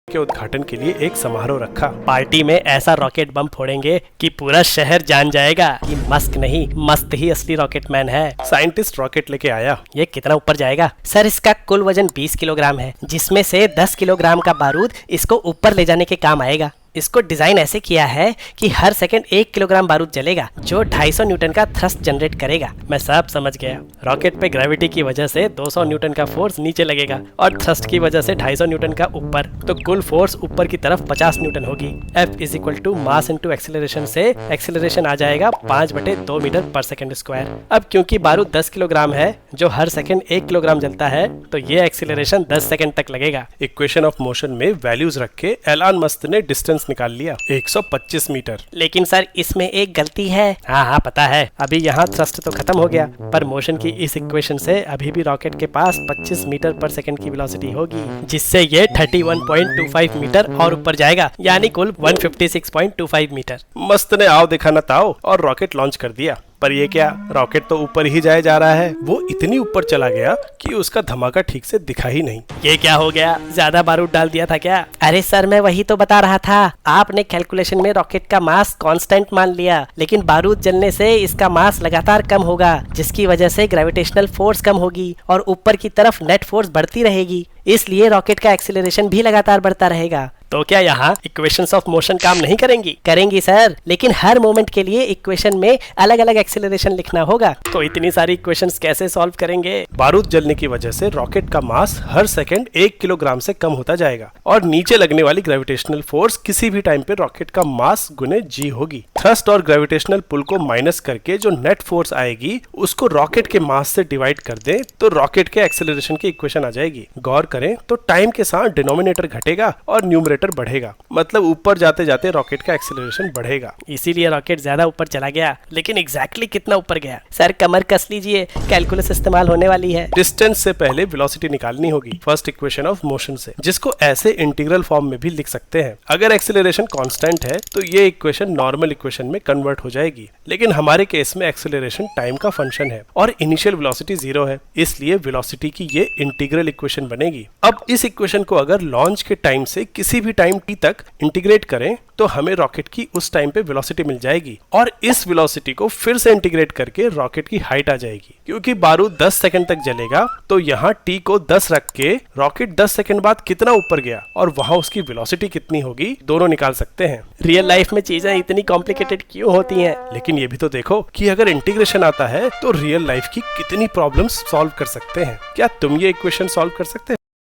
के उद्घाटन के लिए एक समारोह रखा। पार्टी में ऐसा रॉकेट बम फोड़ेंगे कि पूरा शहर जान जाएगा कि मस्क नहीं मस्त ही असली रॉकेट मैन है। साइंटिस्ट रॉकेट लेके आया। ये कितना ऊपर जाएगा? सर इसका कुल वजन 20 किलोग्राम है, जिसमें से 10 किलोग्राम का बारूद इसको ऊपर ले जाने के काम आएगा। इसको डिजाइन ऐसे किया है कि हर सेकंड 1 किलोग्राम बारूद जलेगा, जो 250 न्यूटन का थ्रस्ट जनरेट करेगा। मैं सब समझ गया। रॉकेट पे ग्रेविटी की वजह से 200 न्यूटन का फोर्स नीचे लगेगा और थ्रस्ट की वजह से 250 न्यूटन का ऊपर, तो कुल फोर्स ऊपर की तरफ 50 न्यूटन होगी। F is equal to mass into acceleration से एक्सेलरेशन आ जाएगा 5/2 मीटर पर सेकंड स्क्वायर। अब क्योंकि बारूद 10 किलोग्राम है, जो हर सेकंड 1 किलोग्राम जलता है, तो ये एक्सेलरेशन 10 सेकंड तक लगेगा। इक्वेशन ऑफ मोशन में वैल्यूज रख के एलन मस्क ने डिस्टेंस निकाल लिया 125 मीटर। लेकिन सर इसमें एक गलती है। हाँ पता है। अभी यहाँ थ्रस्ट तो खत्म हो गया, पर मोशन की इस इक्वेशन से अभी भी रॉकेट के पास 25 मीटर पर सेकंड की वेलोसिटी होगी, जिससे ये 31.25 मीटर और ऊपर जाएगा, यानी कुल 156.25 मीटर। मस्त ने आओ देखा ना ताओ और रॉकेट लॉन्च कर दिया। पर ये क्या, रॉकेट तो ऊपर ही जाए जा रहा है। वो इतनी ऊपर चला गया कि उसका धमाका ठीक से दिखा ही नहीं। ये क्या हो गया? ज्यादा बारूद डाल दिया था क्या? अरे सर मैं वही तो बता रहा था। आपने कैलकुलेशन में रॉकेट का मास कांस्टेंट मान लिया, लेकिन बारूद जलने से इसका मास लगातार कम होगा, जिसकी वजह से ग्रेविटेशनल फोर्स कम होगी और ऊपर की तरफ नेट फोर्स बढ़ती रहेगी। इसलिए रॉकेट का एक्सेलरेशन भी लगातार बढ़ता रहेगा। तो क्या यहाँ इक्वेशंस ऑफ मोशन काम नहीं करेंगी? करेंगी सर, लेकिन हर मोमेंट के लिए इक्वेशन में अलग अलग एक्सेलरेशन लिखना होगा। तो इतनी सारी इक्वेशंस कैसे सॉल्व करेंगे? बारूद जलने की वजह से रॉकेट का मास हर सेकंड 1 किलोग्राम से कम होता जाएगा और नीचे लगने वाली ग्रेविटेशनल फोर्स किसी भी टाइम पे रॉकेट का मास गुने जी होगी। थ्रस्ट और ग्रेविटेशनल पुल को माइनस करके जो नेट फोर्स आएगी उसको रॉकेट के मास से डिवाइड कर दे तो रॉकेट के एक्सेलरेशन की इक्वेशन आ जाएगी। गौर करें तो टाइम के साथ डिनोमिनेटर घटेगा और न्यूमरेटर बढ़ेगा, मतलब ऊपर जाते जाते रॉकेट का एक्सेलरेशन बढ़ेगा। इसीलिए रॉकेट ज्यादा ऊपर चला गया। लेकिन एग्जैक्टली कितना ऊपर गया? सर कमर कस लीजिए, कैलकुलस इस्तेमाल होने वाली है। डिस्टेंस से पहले वेलोसिटी निकालनी होगी फर्स्ट इक्वेशन ऑफ मोशन से, जिसको ऐसे इंटीग्रल फॉर्म में भी लिख सकते हैं। अगर एक्सेलरेशन कांस्टेंट है तो ये इक्वेशन नॉर्मल इक्वेशन में कन्वर्ट हो जाएगी, लेकिन हमारे केस में एक्सेलरेशन टाइम का फंक्शन है और इनिशियल वेलोसिटी 0 है, इसलिए वेलोसिटी की ये इंटीग्रल इक्वेशन बनेगी। अब इस इक्वेशन को अगर लॉन्च के टाइम से किसी भी टाइम t तक इंटीग्रेट करें तो हमें रॉकेट की उस टाइम पे वेलोसिटी मिल जाएगी और इस वेलोसिटी को फिर से इंटीग्रेट करके रॉकेट की हाइट आ जाएगी। क्योंकि बारूद 10 सेकंड तक जलेगा तो यहाँ t को 10 रख के रॉकेट 10 सेकंड बाद कितना ऊपर गया और वहां उसकी वेलोसिटी कितनी होगी, दोनों निकाल सकते हैं। रियल लाइफ में चीजें इतनी कॉम्प्लिकेटेड क्यों होती हैं? लेकिन ये भी तो देखो कि अगर इंटीग्रेशन आता है तो रियल लाइफ की कितनी प्रॉब्लम्स सॉल्व कर सकते हैं। क्या तुम ये इक्वेशन सॉल्व कर सकते हो?